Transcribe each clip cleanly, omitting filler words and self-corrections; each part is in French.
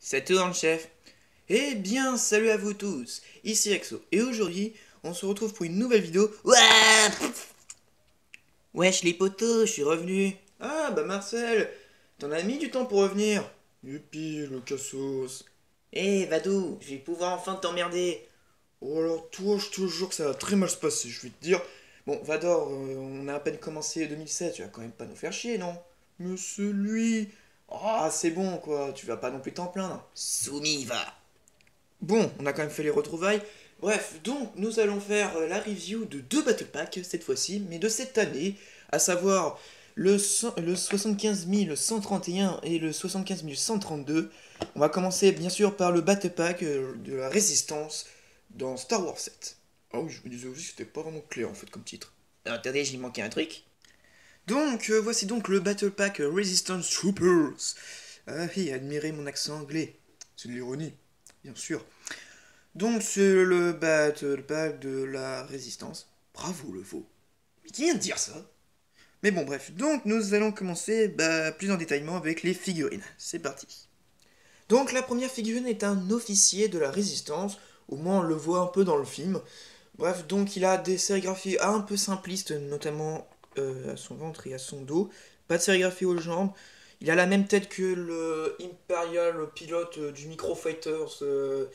Ça tourne, chef. Eh bien, salut à vous tous, ici Exo, et aujourd'hui, on se retrouve pour une nouvelle vidéo. Ouah, wesh les potos, je suis revenu. Ah, bah Marcel, t'en as mis du temps pour revenir. Youpi, le cassos. Eh, Vadou, je vais pouvoir enfin t'emmerder. Oh alors toi, je te jure que ça va très mal se passer, je vais te dire. Bon, Vador, on a à peine commencé 2007, tu vas quand même pas nous faire chier, non? Mais celui... Ah, c'est bon, quoi, tu vas pas non plus t'en plaindre. Soumis, va. Bon, on a quand même fait les retrouvailles. Bref, donc nous allons faire la review de deux Battle Packs cette fois-ci, mais de cette année, à savoir le 75 131 et le 75 132. On va commencer bien sûr par le Battle Pack de la Résistance dans Star Wars 7. Ah oui, je me disais aussi que c'était pas vraiment clair en fait comme titre. Attendez, j'ai manqué un truc. Donc, voici donc le Battle Pack Resistance Troopers. Ah oui, admirez mon accent anglais. C'est de l'ironie. Bien sûr. Donc c'est le Battle Pack de la Résistance. Bravo le veau. Mais qui vient de dire ça? Mais bon bref, donc nous allons commencer plus en détaillement avec les figurines. C'est parti. Donc la première figurine est un officier de la Résistance, au moins on le voit un peu dans le film. Bref, donc il a des sérigraphies un peu simplistes, notamment à son ventre et à son dos. Pas de sérigraphie aux jambes. Il a la même tête que le Imperial pilote du Microfighters de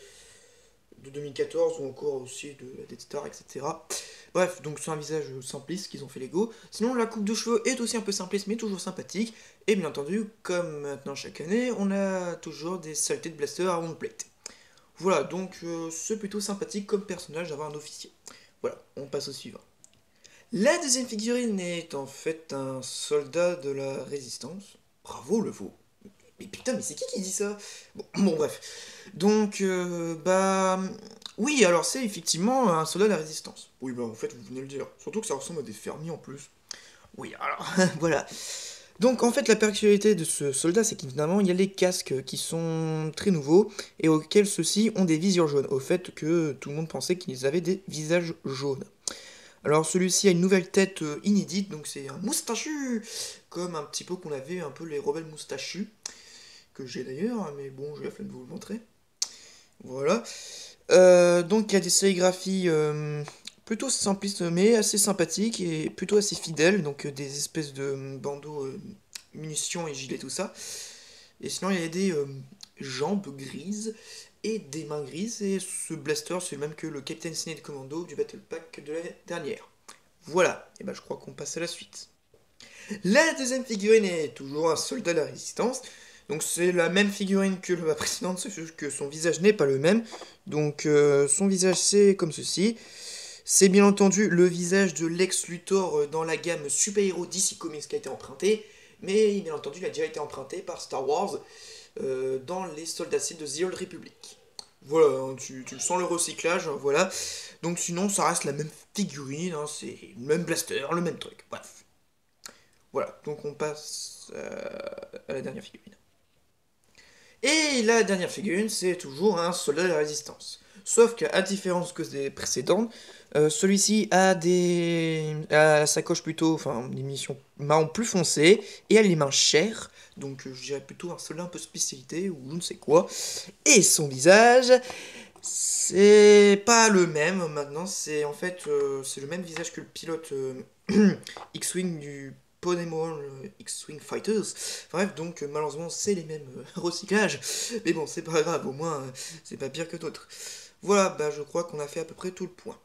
2014 ou encore aussi de la Death Star, etc. Bref, donc c'est un visage simpliste qu'ils ont fait Lego. Sinon, la coupe de cheveux est aussi un peu simpliste mais toujours sympathique. Et bien entendu, comme maintenant chaque année, on a toujours des saletés de blaster à one plate. Voilà, donc c'est plutôt sympathique comme personnage d'avoir un officier. Voilà, on passe au suivant. La deuxième figurine est en fait un soldat de la résistance. Bravo le veau. Mais putain, mais c'est qui dit ça? Bon, bref. Donc, oui, alors c'est effectivement un soldat de la résistance. Oui, bah en fait, vous venez de le dire. Surtout que ça ressemble à des fermiers en plus. Oui, alors, voilà. Donc, en fait, la particularité de ce soldat, c'est qu'évidemment, il y a les casques qui sont très nouveaux et auxquels ceux-ci ont des visures jaunes, au fait que tout le monde pensait qu'ils avaient des visages jaunes. Alors, celui-ci a une nouvelle tête inédite, donc c'est un moustachu, comme un petit peu qu'on avait un peu les rebelles moustachus, que j'ai d'ailleurs, mais bon, j'ai la flemme de vous le montrer. Voilà. Donc il y a des sérigraphies plutôt simplistes mais assez sympathiques et plutôt assez fidèles, donc des espèces de bandeaux munitions et gilets tout ça. Et sinon il y a des jambes grises et des mains grises et ce blaster c'est le même que le Captain Snake Commando du Battle Pack de l'année dernière. Voilà, et ben je crois qu'on passe à la suite. La deuxième figurine est toujours un soldat de la résistance. Donc c'est la même figurine que la précédente, sauf que son visage n'est pas le même. Donc son visage c'est comme ceci. C'est bien entendu le visage de Lex Luthor dans la gamme Super Hero DC Comics qui a été emprunté. Mais bien entendu il a déjà été emprunté par Star Wars dans les soldats de The Old Republic. Voilà, hein, tu sens le recyclage, hein, voilà. Donc sinon ça reste la même figurine, hein, c'est le même blaster, le même truc, bref. Voilà, donc on passe à la dernière figurine. Et la dernière figurine, c'est toujours un soldat de la résistance. Sauf qu'à différence que des précédentes, celui-ci a la sacoche plutôt, enfin, des munitions marron plus foncées, et a les mains chères, donc je dirais plutôt un soldat un peu spécialité, ou je ne sais quoi. Et son visage, c'est pas le même maintenant, c'est en fait c'est le même visage que le pilote X-Wing du Ponemon X-Wing Fighters. Bref, donc malheureusement c'est les mêmes recyclages, mais bon c'est pas grave, au moins c'est pas pire que d'autres. Voilà, bah je crois qu'on a fait à peu près tout le point.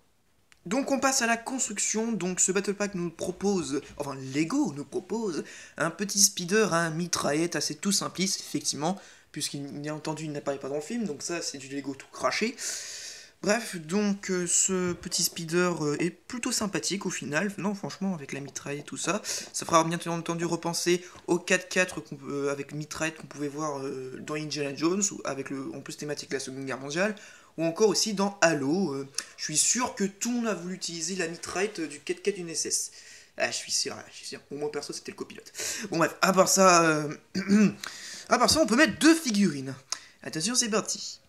Donc on passe à la construction, donc ce Battle Pack nous propose, enfin Lego nous propose, un petit speeder à mitraillette assez tout simpliste, effectivement, puisqu'il bien entendu il n'apparaît pas dans le film, donc ça c'est du Lego tout craché. Bref, donc ce petit speeder est plutôt sympathique au final, non franchement avec la mitraille et tout ça, ça fera bien entendu repenser au 4x4 avec mitraillette qu'on pouvait voir dans Indiana Jones, ou avec le en plus thématique de la Seconde Guerre mondiale, ou encore aussi dans Halo, je suis sûr que tout le monde a voulu utiliser la mitraillette du 4x4 d'une SS. Ah, je suis sûr, au moins perso c'était le copilote. Bon bref, à part ça, à part ça on peut mettre deux figurines. Attention c'est parti.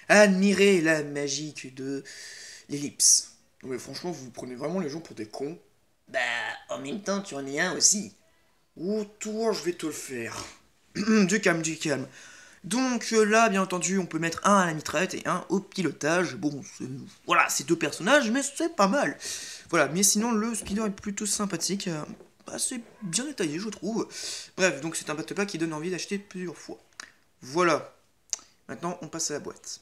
Admirez la magie de l'ellipse. Non mais franchement, vous prenez vraiment les gens pour des cons. Bah, en même temps, tu en es un aussi. Oh, toi, je vais te le faire. Du calme, du calme. Donc là, bien entendu, on peut mettre un à la mitraillette et un au pilotage. Bon, voilà, c'est deux personnages, mais c'est pas mal. Voilà, mais sinon, le speeder est plutôt sympathique. Assez bien détaillé, je trouve. Bref, donc c'est un battle pack qui donne envie d'acheter plusieurs fois. Voilà. Maintenant, on passe à la boîte.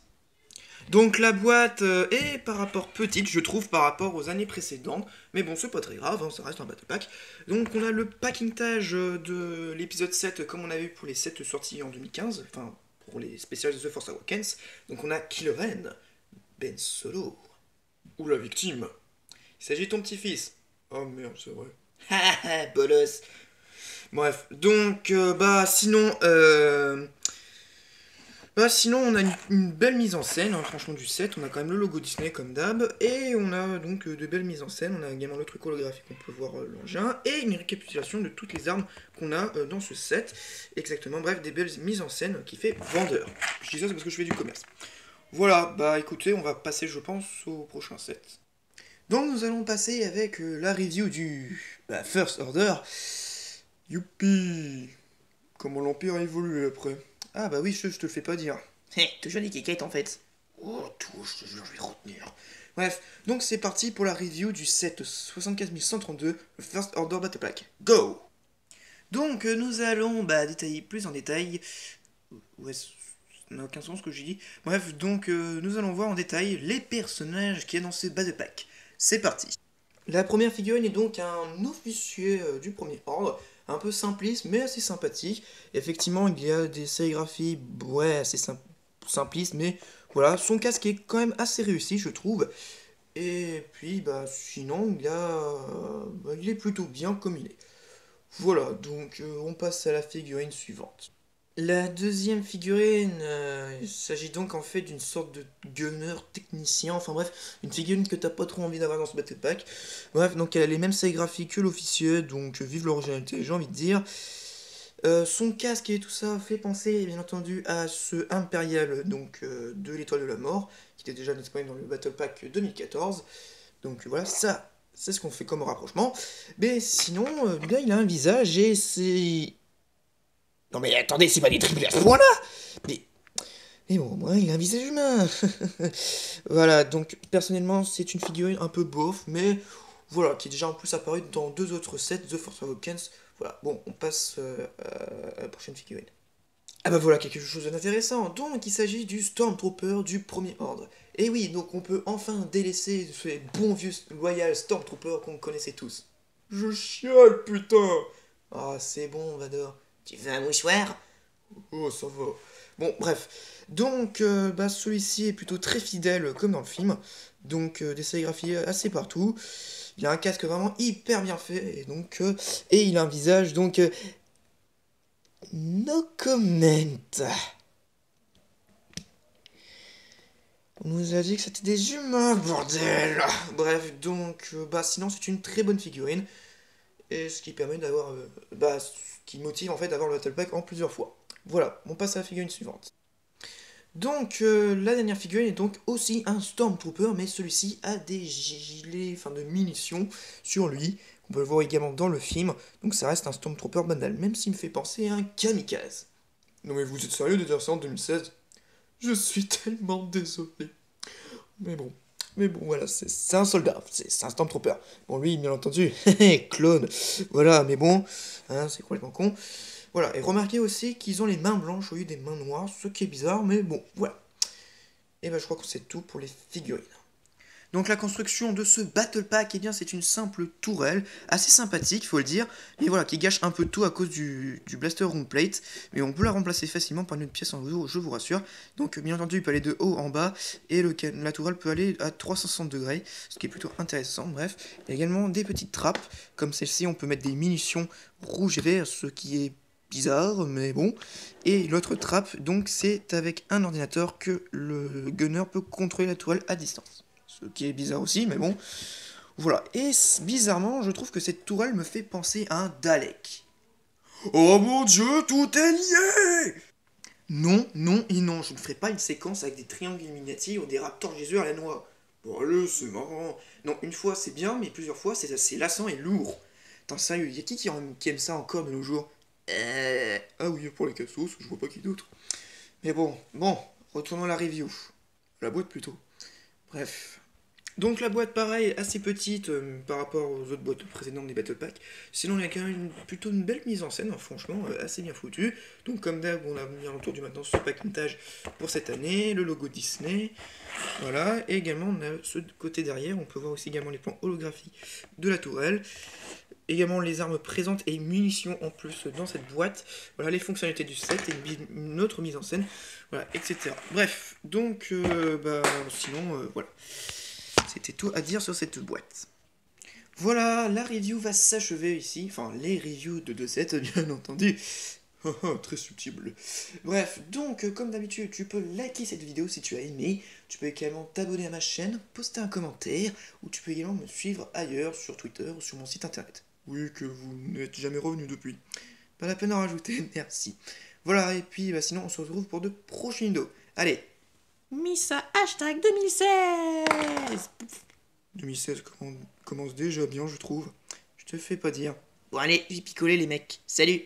Donc la boîte est par rapport petite, je trouve, par rapport aux années précédentes. Mais bon, c'est pas très grave, hein, ça reste un battle pack. Donc on a le packintage de l'épisode 7, comme on avait eu pour les 7 sorties en 2015. Enfin, pour les spéciales de The Force Awakens. Donc on a Kylo Ren, Ben Solo. Ou la victime. Il s'agit de ton petit-fils. Oh merde, c'est vrai. Haha, bolos. Bref, donc, sinon, on a une belle mise en scène, hein, franchement, du set. On a quand même le logo Disney comme d'hab. Et on a donc de belles mises en scène. On a également le truc holographique, on peut voir l'engin. Et une récapitulation de toutes les armes qu'on a dans ce set. Exactement, bref, des belles mises en scène qui fait vendeur. Je dis ça, c'est parce que je fais du commerce. Voilà, bah écoutez, on va passer, je pense, au prochain set. Donc nous allons passer avec la review du First Order. Youpi. Comment l'Empire a évolué après. Ah bah oui, je te le fais pas dire. Hé, toujours des kékettes en fait. Oh, tout, je te jure, je vais retenir. Bref, donc c'est parti pour la review du set 74132, le First Order Battle Pack. Go! Donc nous allons détailler plus en détail. Ouais, ça n'a aucun sens ce que j'ai dit. Bref, donc nous allons voir en détail les personnages qu'il y a dans ce Battle Pack. C'est parti. La première figurine est donc un officier du premier ordre, un peu simpliste mais assez sympathique. Effectivement, il y a des sérigraphies, ouais, assez simplistes, mais voilà, son casque est quand même assez réussi, je trouve. Et puis, sinon, il est plutôt bien comme il est. Voilà, donc on passe à la figurine suivante. La deuxième figurine, il s'agit donc en fait d'une sorte de gunner technicien, enfin bref, une figurine que t'as pas trop envie d'avoir dans ce battle pack. Bref, donc elle a les mêmes sérigraphies que l'officier, donc vive l'originalité, j'ai envie de dire. Son casque et tout ça fait penser bien entendu à ce Impérial, donc de l'étoile de la mort, qui était déjà disponible dans le battle pack 2014. Donc voilà, ça, c'est ce qu'on fait comme rapprochement. Mais sinon, bien il a un visage et c'est... Non mais attendez, c'est pas des triplés à ce point-là. Mais bon, moi, il a un visage humain. Voilà, donc personnellement, c'est une figurine un peu bof, mais voilà, qui est déjà en plus apparue dans deux autres sets, The Force Awakens. Voilà, bon, on passe à la prochaine figurine. Ah bah voilà, quelque chose d'intéressant. Donc, il s'agit du Stormtrooper du premier ordre. Et oui, donc on peut enfin délaisser ce bon vieux loyal Stormtrooper qu'on connaissait tous. Je chiale, putain. Ah, c'est bon, Vador. Tu veux un mouchoir? Oh, ça va. Bon, bref. Donc, celui-ci est plutôt très fidèle, comme dans le film. Donc, des sérigraphies assez partout. Il a un casque vraiment hyper bien fait. Et il a un visage, donc... no comment. On nous a dit que c'était des humains, bordel. Bref, donc, sinon, c'est une très bonne figurine. Et ce qui permet d'avoir... ce qui motive, en fait, d'avoir le Battle Pack en plusieurs fois. Voilà, on passe à la figurine suivante. Donc, la dernière figurine est donc aussi un Stormtrooper, mais celui-ci a des gilets, de munitions sur lui. On peut le voir également dans le film. Donc ça reste un Stormtrooper banal, même s'il me fait penser à un kamikaze. Non mais vous êtes sérieux de dire ça en 2016? Je suis tellement désolé. Mais bon, voilà, c'est un soldat, c'est un Stormtrooper. Bon, lui, bien entendu, clone. Voilà, mais bon, hein, c'est complètement con. Voilà, et remarquez aussi qu'ils ont les mains blanches au lieu des mains noires, ce qui est bizarre, mais bon, voilà. Et je crois que c'est tout pour les figurines. Donc la construction de ce Battle Pack, c'est une simple tourelle, assez sympathique, faut le dire, mais voilà, qui gâche un peu tout à cause du Blaster Room Plate, mais on peut la remplacer facilement par une autre pièce en haut, je vous rassure. Donc bien entendu, il peut aller de haut en bas, et la tourelle peut aller à 360 degrés, ce qui est plutôt intéressant, bref. Il y a également des petites trappes, comme celle-ci, on peut mettre des munitions rouges et verts, ce qui est bizarre, mais bon. Et l'autre trappe, donc c'est avec un ordinateur que le gunner peut contrôler la tourelle à distance. Ce qui est bizarre aussi, mais bon. Voilà. Et bizarrement, je trouve que cette tourelle me fait penser à un Dalek. Oh mon dieu, tout est lié. Non, non et non, je ne ferai pas une séquence avec des triangles Illuminati ou des raptors Jésus à la noix. Bon allez, c'est marrant. Non, une fois c'est bien, mais plusieurs fois c'est assez lassant et lourd. Attends, sérieux, y'a qui aime ça encore de nos jours? Ah oui, pour les cassos, je vois pas qui d'autre. Mais bon, retournons à la review. La boîte plutôt. Bref. Donc la boîte, pareil, assez petite par rapport aux autres boîtes précédentes des Battle Pack. Sinon, il y a quand même plutôt une belle mise en scène, hein, franchement, assez bien foutue. Donc comme d'hab, on a mis alentour du maintenant ce paquetage pour cette année, le logo Disney. Voilà, et également on a ce côté derrière, on peut voir aussi également les plans holographiques de la tourelle. Également les armes présentes et munitions en plus dans cette boîte. Voilà les fonctionnalités du set et une autre mise en scène, voilà, etc. Bref, donc sinon voilà. C'était tout à dire sur cette boîte. Voilà, la review va s'achever ici. Enfin, les reviews de 2.7, bien entendu. Très subtil. Bref, donc, comme d'habitude, tu peux liker cette vidéo si tu as aimé. Tu peux également t'abonner à ma chaîne, poster un commentaire, ou tu peux également me suivre ailleurs, sur Twitter ou sur mon site internet. Oui, que vous n'êtes jamais revenu depuis. Pas la peine d'en rajouter, merci. Voilà, et puis sinon, on se retrouve pour de prochaines vidéos. Allez, Missa hashtag 2016. 2016 commence déjà bien, je trouve. Je te fais pas dire. Bon allez, j'ai picolé les mecs. Salut.